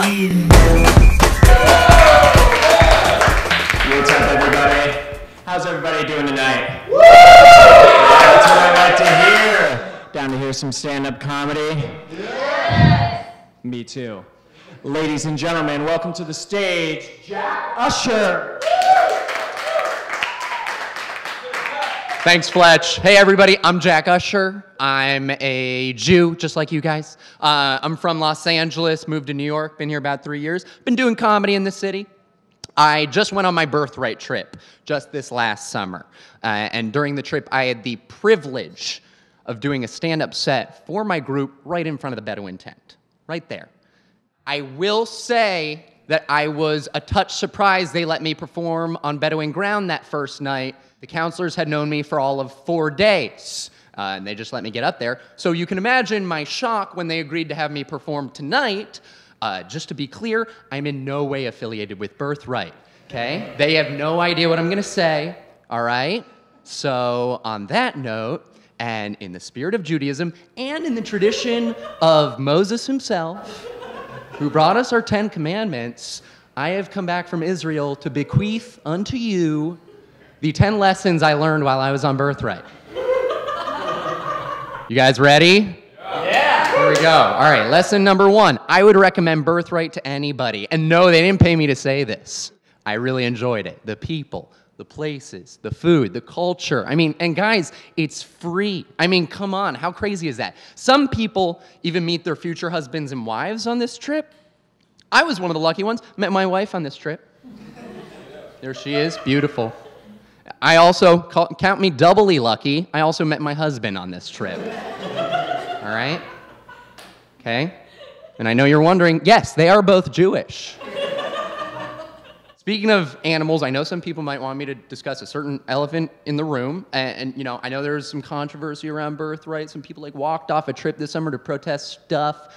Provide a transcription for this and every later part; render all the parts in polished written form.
What's up, everybody? How's everybody doing tonight? Woo! That's what I like to hear. Down to hear some stand-up comedy? Yes! Me too. Ladies and gentlemen, welcome to the stage, Jack Usher. Thanks, Fletch. Hey, everybody, I'm Jack Usher. I'm a Jew, just like you guys. I'm from Los Angeles, moved to New York, been here about 3 years. Been doing comedy in the city. I just went on my Birthright trip just this last summer. And during the trip, I had the privilege of doing a stand-up set for my group right in front of the Bedouin tent, right there. I will say that I was a touch surprised they let me perform on Bedouin ground that first night. The counselors had known me for all of 4 days, and they just let me get up there. So you can imagine my shock when they agreed to have me perform tonight. Just to be clear, I'm in no way affiliated with Birthright, okay? They have no idea what I'm gonna say, all right? So on that note, and in the spirit of Judaism, and in the tradition of Moses himself, who brought us our 10 commandments, I have come back from Israel to bequeath unto you the 10 lessons I learned while I was on Birthright. You guys ready? Yeah! Here we go. All right, lesson number 1. I would recommend Birthright to anybody. And no, they didn't pay me to say this. I really enjoyed it. The people, the places, the food, the culture. I mean, and guys, it's free. I mean, come on, how crazy is that? Some people even meet their future husbands and wives on this trip. I was one of the lucky ones. Met my wife on this trip. There she is, beautiful. I also, count me doubly lucky, I also met my husband on this trip. All right? Okay? And I know you're wondering, yes, they are both Jewish. Speaking of animals, I know some people might want me to discuss a certain elephant in the room, and you know, I know there's some controversy around Birthright. Some people like walked off a trip this summer to protest stuff.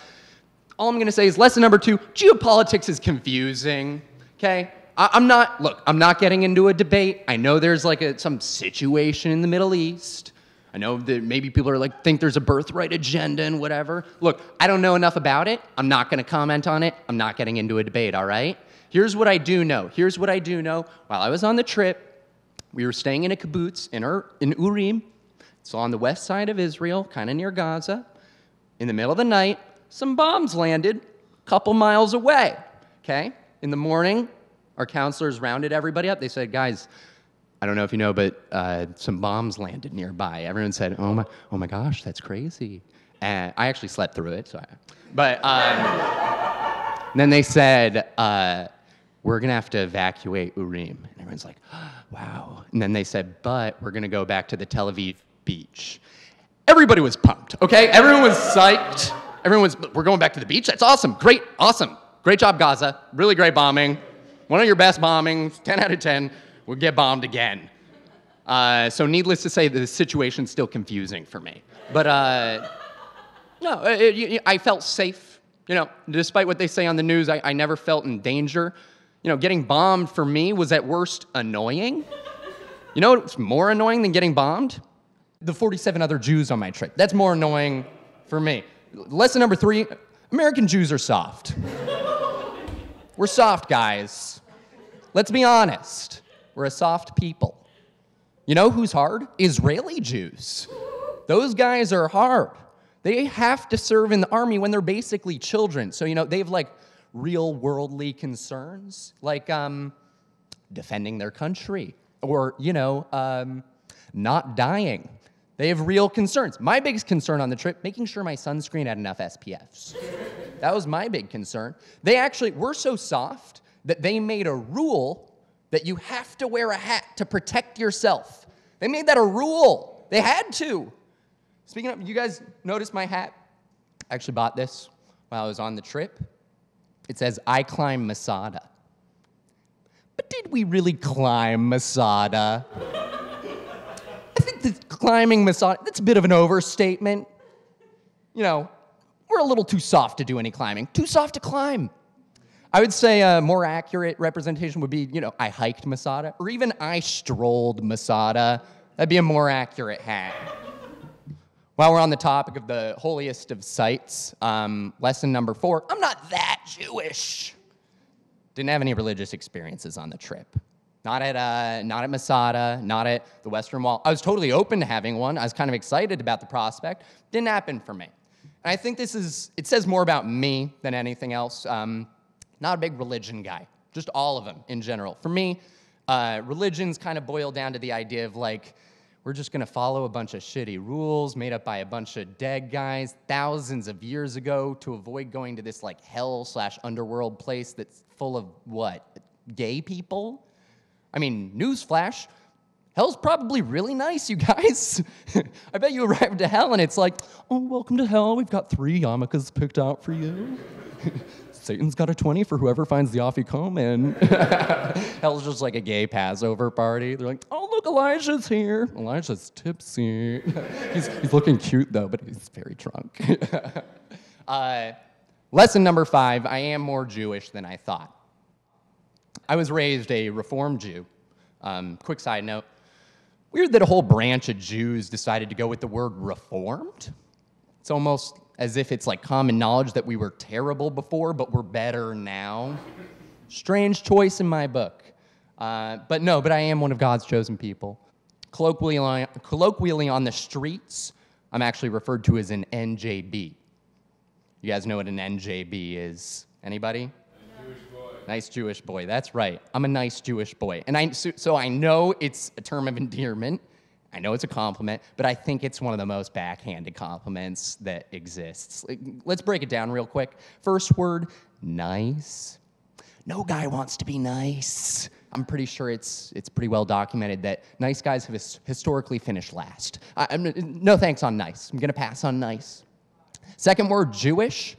All I'm gonna say is lesson number 2, geopolitics is confusing, okay? I'm not getting into a debate. I know there's like some situation in the Middle East. I know that maybe people are like, think there's a birthright agenda and whatever. Look, I don't know enough about it. I'm not gonna comment on it. I'm not getting into a debate, all right? Here's what I do know. Here's what I do know. While I was on the trip, we were staying in a kibbutz in Urim. It's on the west side of Israel, kind of near Gaza. In the middle of the night, some bombs landed a couple miles away, okay? In the morning, our counselors rounded everybody up. They said, guys, I don't know if you know, but some bombs landed nearby. Everyone said, oh my gosh, that's crazy. And I actually slept through it, but then they said, we're gonna have to evacuate Urim. And everyone's like, oh, wow. And then they said, but we're gonna go back to the Tel Aviv beach. Everybody was pumped, okay? Everyone was psyched. We're going back to the beach? That's awesome, great, awesome. Great job, Gaza, really great bombing. One of your best bombings, 10 out of 10, we'll get bombed again. So needless to say, the situation's still confusing for me. But no, I felt safe. You know, despite what they say on the news, I never felt in danger. You know, getting bombed for me was at worst annoying. You know what's more annoying than getting bombed? The 47 other Jews on my trip. That's more annoying for me. Lesson number 3, American Jews are soft. We're soft, guys. Let's be honest. We're a soft people. You know who's hard? Israeli Jews. Those guys are hard. They have to serve in the army when they're basically children. So, you know, they have like real worldly concerns, like defending their country or, you know, not dying. They have real concerns. My biggest concern on the trip, making sure my sunscreen had enough SPFs. That was my big concern. They actually were so soft that they made a rule that you have to wear a hat to protect yourself. They made that a rule. They had to. Speaking of, you guys notice my hat? I actually bought this while I was on the trip. It says, I climb Masada. But did we really climb Masada? I think that climbing Masada, that's a bit of an overstatement. You know, we're a little too soft to do any climbing. Too soft to climb. I would say a more accurate representation would be, you know, I hiked Masada, or even I strolled Masada. That'd be a more accurate hat. While we're on the topic of the holiest of sites, lesson number 4, I'm not that Jewish. Didn't have any religious experiences on the trip. Not at Masada, not at the Western Wall. I was totally open to having one. I was kind of excited about the prospect. Didn't happen for me. And I think it says more about me than anything else. Not a big religion guy, just all of them in general. For me, religions kind of boil down to the idea of like, we're just gonna follow a bunch of shitty rules made up by a bunch of dead guys thousands of years ago to avoid going to this like hell/underworld place that's full of what? Gay people? I mean, newsflash, hell's probably really nice, you guys. I bet you arrive to hell and it's like, oh, welcome to hell. We've got 3 yarmulkes picked out for you. Satan's got a 20 for whoever finds the afikomen. Hell's just like a gay Passover party. They're like, oh, look, Elijah's here. Elijah's tipsy. he's looking cute, though, but he's very drunk. Lesson number 5, I am more Jewish than I thought. I was raised a Reformed Jew. Quick side note. Weird that a whole branch of Jews decided to go with the word reformed. It's almost as if it's like common knowledge that we were terrible before, but we're better now. Strange choice in my book. But I am one of God's chosen people. Colloquially on the streets, I'm actually referred to as an NJB. You guys know what an NJB is? Anybody? Nice Jewish boy, that's right. I'm a nice Jewish boy. And so I know it's a term of endearment. I know it's a compliment, but I think it's one of the most backhanded compliments that exists. Let's break it down real quick. First word, nice. No guy wants to be nice. I'm pretty sure it's pretty well documented that nice guys have historically finished last. No thanks on nice. I'm gonna pass on nice. Second word, Jewish.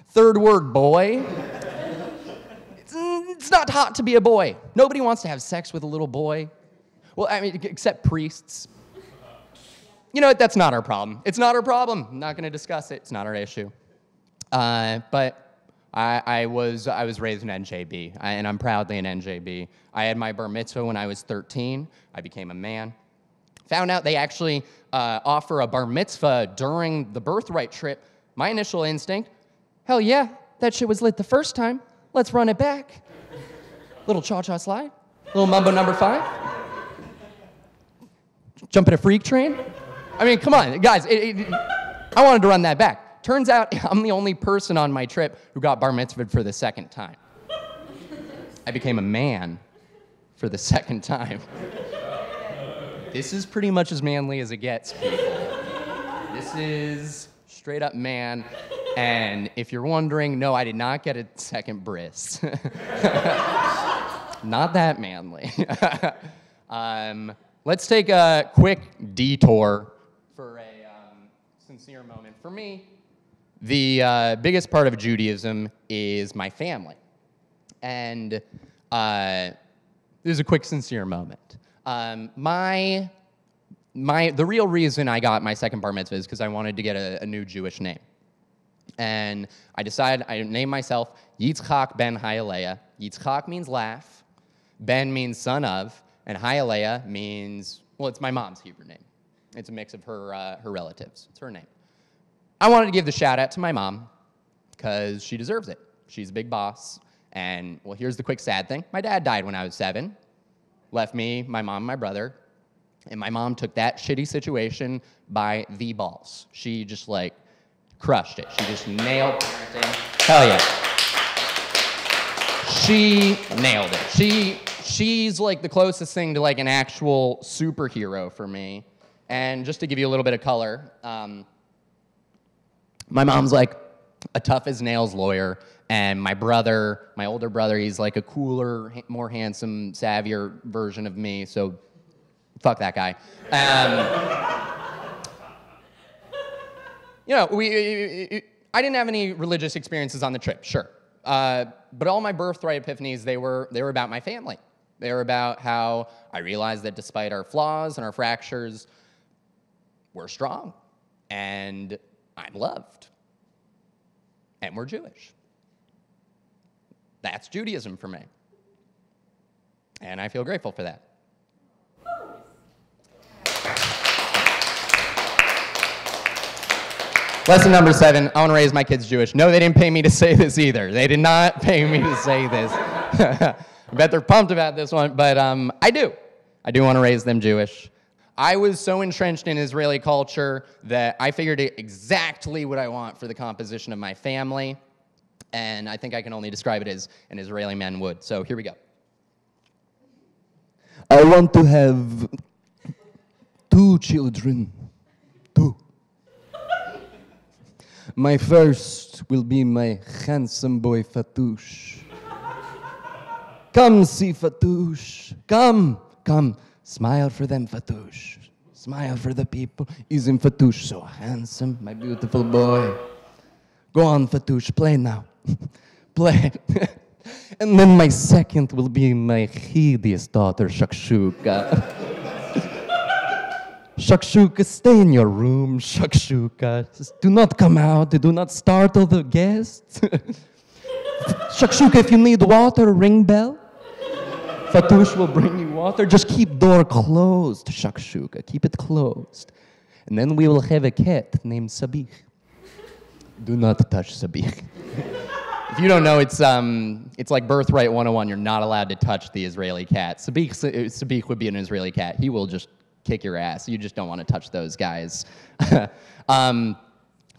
Third word, boy. It's not hot to be a boy. Nobody wants to have sex with a little boy. Well, I mean, except priests. You know what? That's not our problem. It's not our problem. I'm not going to discuss it. It's not our issue. But I was raised an NJB, and I'm proudly an NJB. I had my bar mitzvah when I was 13. I became a man. Found out they actually offer a bar mitzvah during the Birthright trip. My initial instinct, hell yeah, that shit was lit the first time. Let's run it back. Little cha-cha slide. Little Mambo number 5. Jump in a freak train. I mean, come on, guys. I wanted to run that back. Turns out I'm the only person on my trip who got bar mitzvahed for the second time. I became a man for the second time. This is pretty much as manly as it gets, people. This is straight up man. And if you're wondering, no, I did not get a second bris. Not that manly. Let's take a quick detour for a sincere moment. For me, the biggest part of Judaism is my family. And there's a quick sincere moment. The real reason I got my second bar mitzvah is because I wanted to get a new Jewish name. And I decided I named myself Yitzchak ben Hayaleah. Yitzchak means laugh, Ben means son of, and Hayaleah means, well, it's my mom's Hebrew name. It's a mix of her relatives. It's her name. I wanted to give the shout out to my mom because she deserves it. She's a big boss. And, well, here's the quick sad thing. My dad died when I was 7, left me, my mom, my brother. And my mom took that shitty situation by the balls. She just, like, crushed it. She just nailed parenting. Hell yeah. She nailed it. She's, like, the closest thing to, like, an actual superhero for me. And just to give you a little bit of color, my mom's, like, a tough-as-nails lawyer. And my brother, my older brother, he's, like, a cooler, more handsome, savvier version of me. So fuck that guy. You know, I didn't have any religious experiences on the trip, sure. But all my birthright epiphanies, they were about my family. They were about how I realized that despite our flaws and our fractures, we're strong. And I'm loved. And we're Jewish. That's Judaism for me. And I feel grateful for that. Lesson number 7, I want to raise my kids Jewish. No, they didn't pay me to say this either. They did not pay me to say this. I bet they're pumped about this one, but I do. I do want to raise them Jewish. I was so entrenched in Israeli culture that I figured out exactly what I want for the composition of my family, and I think I can only describe it as an Israeli man would. So here we go. I want to have 2 children. 2. My first will be my handsome boy Fatouche. Come see Fatouche. Come. Smile for them, Fatouche. Smile for the people. Isn't Fatouche so handsome, my beautiful boy? Go on, Fatouche, play now. Play. And then my second will be my hideous daughter, Shakshuka. Shakshuka, stay in your room, Shakshuka. Do not come out. Do not startle the guests. Shakshuka, if you need water, ring bell. Fatouche will bring you water. Just keep door closed, Shakshuka. Keep it closed. And then we will have a cat named Sabich. Do not touch Sabich. If you don't know, it's like Birthright 101. You're not allowed to touch the Israeli cat. Sabich would be an Israeli cat. He will just kick your ass. You just don't want to touch those guys.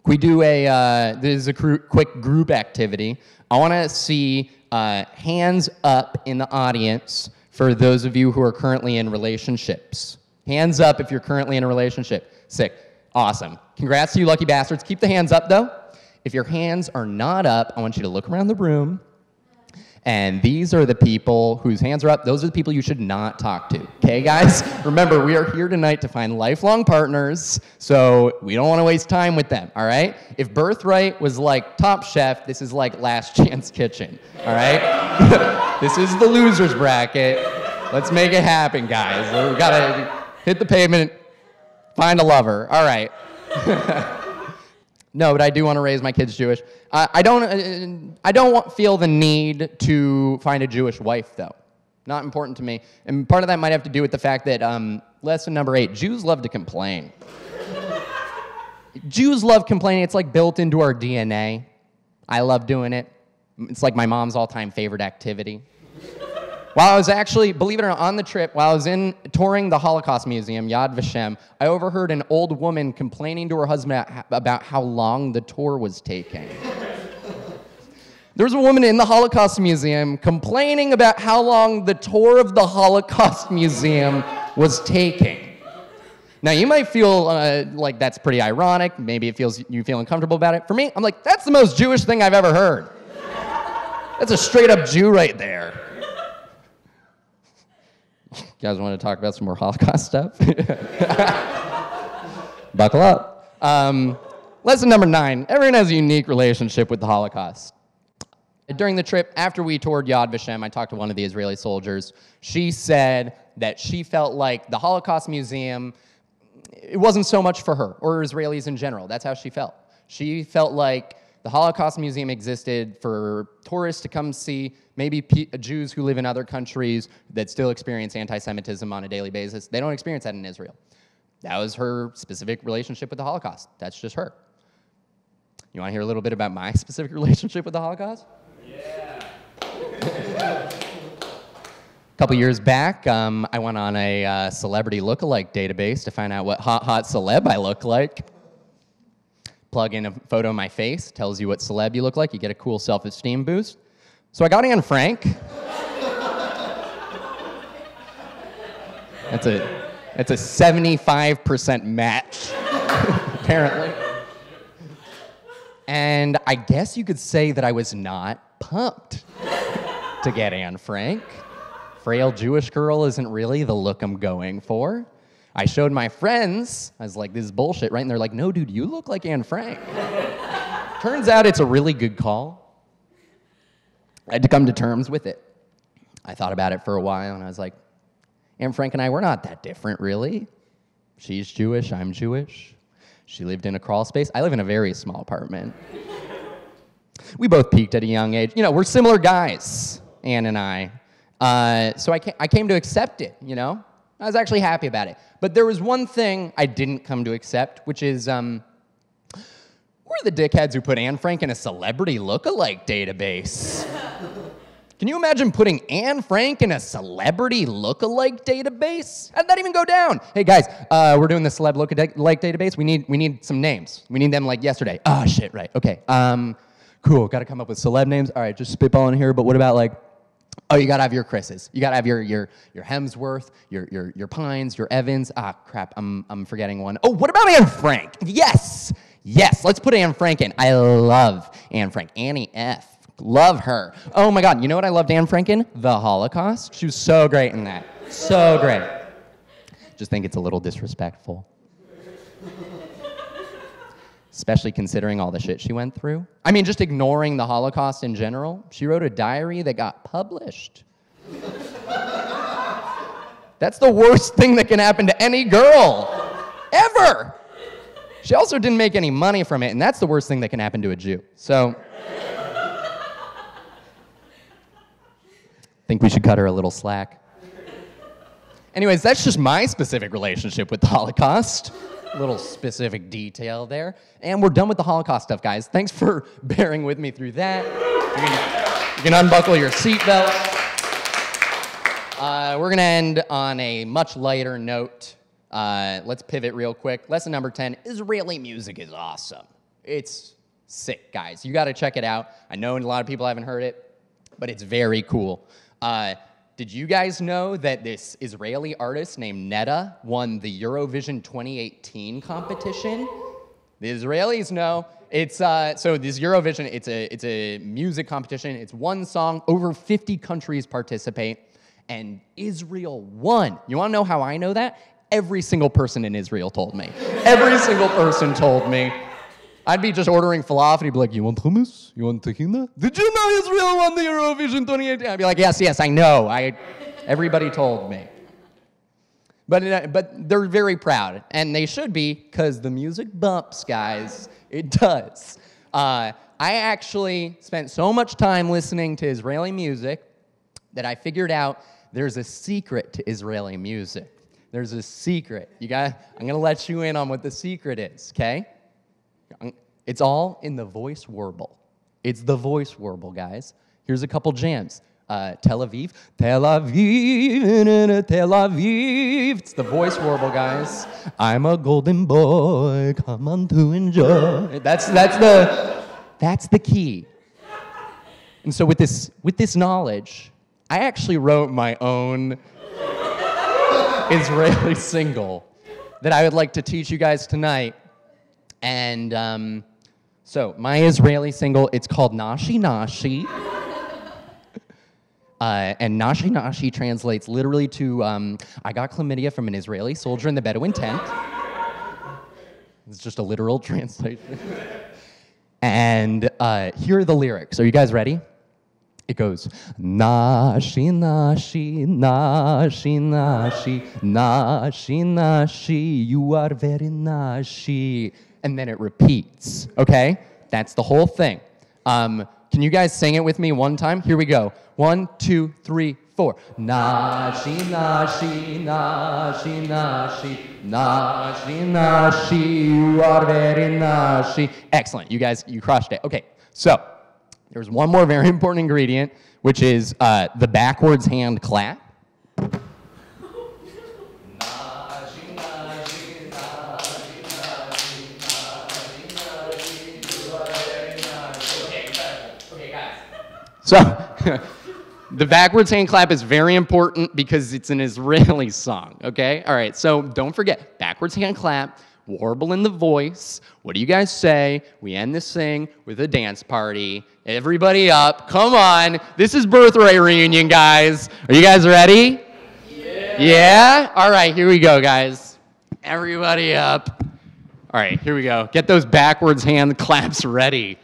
We do this is a quick group activity. I want to see hands up in the audience for those of you who are currently in relationships. Hands up if you're currently in a relationship. Sick. Awesome. Congrats to you lucky bastards. Keep the hands up though. If your hands are not up, I want you to look around the room. And these are the people whose hands are up. Those are the people you should not talk to. Okay, guys? Remember, we are here tonight to find lifelong partners, so we don't want to waste time with them, all right? If Birthright was like Top Chef, this is like Last Chance Kitchen, all right? This is the loser's bracket. Let's make it happen, guys. We've got to hit the pavement, find a lover. All right. No, but I do want to raise my kids Jewish. I don't feel the need to find a Jewish wife, though. Not important to me. And part of that might have to do with the fact that, lesson number 8, Jews love to complain. Jews love complaining. It's like built into our DNA. I love doing it. It's like my mom's all-time favorite activity. While I was actually, believe it or not, on the trip, while I was touring the Holocaust Museum, Yad Vashem, I overheard an old woman complaining to her husband about how long the tour was taking. There was a woman in the Holocaust Museum complaining about how long the tour of the Holocaust Museum was taking. Now, you might feel like that's pretty ironic. Maybe you feel uncomfortable about it. For me, I'm like, that's the most Jewish thing I've ever heard. That's a straight-up Jew right there. You guys want to talk about some more Holocaust stuff? Buckle up. Lesson number 9. Everyone has a unique relationship with the Holocaust. During the trip, after we toured Yad Vashem, I talked to one of the Israeli soldiers. She said that she felt like the Holocaust Museum, it wasn't so much for her, or Israelis in general. That's how she felt. She felt like the Holocaust Museum existed for tourists to come see, maybe Jews who live in other countries that still experience anti-Semitism on a daily basis. They don't experience that in Israel. That was her specific relationship with the Holocaust. That's just her. You want to hear a little bit about my specific relationship with the Holocaust? Yeah. A couple years back, I went on a celebrity lookalike database to find out what hot celeb I look like. Plug in a photo of my face, tells you what celeb you look like. You get a cool self-esteem boost. So I got Anne Frank. That's a 75% match, apparently. And I guess you could say that I was not pumped to get Anne Frank. Frail Jewish girl isn't really the look I'm going for. I showed my friends, I was like, this is bullshit, right? And they're like, no, dude, you look like Anne Frank. Turns out it's a really good call. I had to come to terms with it. I thought about it for a while, and I was like, Anne Frank and I, we're not that different, really. She's Jewish, I'm Jewish. She lived in a crawl space. I live in a very small apartment. We both peaked at a young age. You know, we're similar guys, Anne and I. So I came to accept it, you know? I was actually happy about it. But there was one thing I didn't come to accept, which is are the dickheads who put Anne Frank in a celebrity lookalike database. Can you imagine putting Anne Frank in a celebrity lookalike database? How'd that even go down? Hey guys, we're doing the celeb lookalike database. We need some names. We need them like yesterday. Ah, shit, right. Okay. Cool. Got to come up with celeb names. All right, just spitballing here. But what about like? Oh, you gotta have your Chris's. You gotta have your Hemsworth, your Pines, your Evans. Ah, crap. I'm forgetting one. Oh, what about Anne Frank? Yes. Let's put Anne Frank in. I love Anne Frank. Annie F. Love her. Oh my God, you know what I loved Anne Frank in? The Holocaust. She was so great in that. So great. Just think it's a little disrespectful. Especially considering all the shit she went through. I mean, just ignoring the Holocaust in general. She wrote a diary that got published. That's the worst thing that can happen to any girl, ever. She also didn't make any money from it, and that's the worst thing that can happen to a Jew. So, think we should cut her a little slack. Anyways, that's just my specific relationship with the Holocaust. A little specific detail there. And we're done with the Holocaust stuff, guys. Thanks for bearing with me through that. You can unbuckle your seatbelt. We're gonna end on a much lighter note. Let's pivot real quick. Lesson number 10, Israeli music is awesome. It's sick, guys. You gotta check it out. I know a lot of people haven't heard it, but it's very cool. Did you guys know that this Israeli artist named Netta won the Eurovision 2018 competition? The Israelis know. It's so this Eurovision, it's a music competition. It's one song. Over 50 countries participate, and Israel won. You want to know how I know that? Every single person in Israel told me. Every single person told me. I'd be just ordering falafel, he'd be like, you want hummus? You want tahina? Did you know Israel won the Eurovision 2018? I'd be like, yes, I know. Everybody told me. But they're very proud, and they should be, because the music bumps, guys. It does. I actually spent so much time listening to Israeli music that I figured out there's a secret to Israeli music. There's a secret. I'm going to let you in on what the secret is, okay? It's all in the voice warble. It's the voice warble, guys. Here's a couple jams. Tel Aviv, Tel Aviv, Tel Aviv. It's the voice warble, guys. I'm a golden boy, come on to enjoy. That's the key. And so with this knowledge, I actually wrote my own Israeli single that I would like to teach you guys tonight. And so my Israeli single, it's called Noshi Noshi. And Noshi Noshi translates literally to, I got chlamydia from an Israeli soldier in the Bedouin tent. It's just a literal translation. And here are the lyrics. Are you guys ready? It goes, Noshi Noshi, Noshi Noshi, Noshi Noshi, you are very Noshi. And then it repeats, okay? That's the whole thing. Can you guys sing it with me one time? Here we go. 1, 2, 3, 4. Noshi, Noshi, Noshi, Noshi, Noshi, Noshi, you are very Noshi. Excellent, you guys, you crushed it. Okay, so there's one more very important ingredient, which is the backwards hand clap. So, the backwards hand clap is very important because it's an Israeli song, okay? All right, so don't forget, backwards hand clap, warble in the voice. What do you guys say? We end this thing with a dance party. Everybody up, come on. This is Birthright reunion, guys. Are you guys ready? Yeah. Yeah? All right, here we go, guys. Everybody up. All right, here we go. Get those backwards hand claps ready.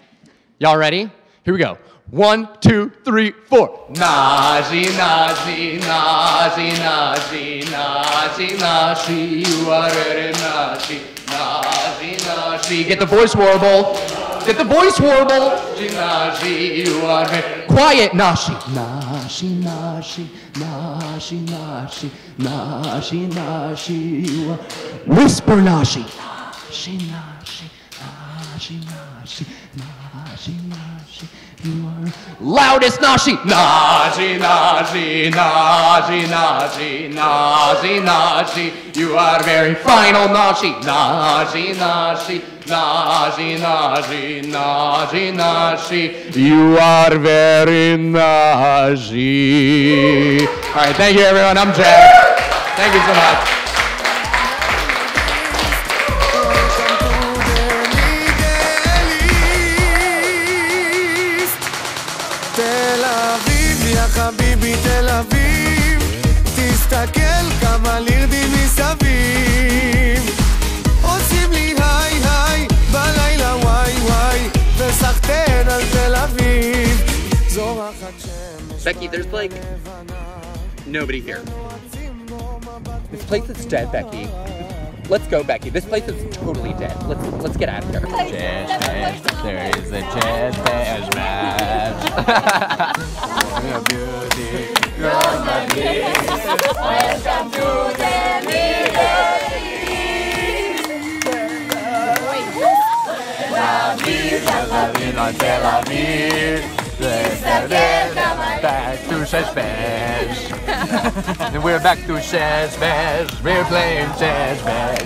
Y'all ready? Here we go. 1, 2, 3, 4. Nashi, Nashi, Nashi, Nashi, Nashi, Nashi, you are very Nashi, Nashi, Nashi. Get the voice warble. Get the voice warble. Nashi, you are very quiet. Nashi. Nashi, Nashi, Nashi, Nashi, Nashi, Nashi, you are whisper Nashi. Nashi, Nashi, Nashi, Nashi. Noshi, Noshi, Noshi, you are loudest Noshi. Noshi, Noshi, Noshi, Noshi, Noshi, Noshi, you are very final Noshi. Noshi, Noshi, Noshi, Noshi, Noshi, Noshi, you are very Noshi. All right, thank you everyone. I'm Jack. Thank you so much. חביבי תל אביב, תסתכל כמה לירדים מסביב, עושים לי היי היי בלילה וואי וואי, וסחטן על תל אביב, זורחת שמש. Becky, there's like nobody here. This place is dead, Becky. Let's go, Becky. This place is totally dead. Let's get out of here. Jazz match. There is a jazz match. Beauty. Welcome to the Middle on Tel Aviv. Back to Jazz Bash. And we're back to Jazz Bash. We're playing Jazz Bash.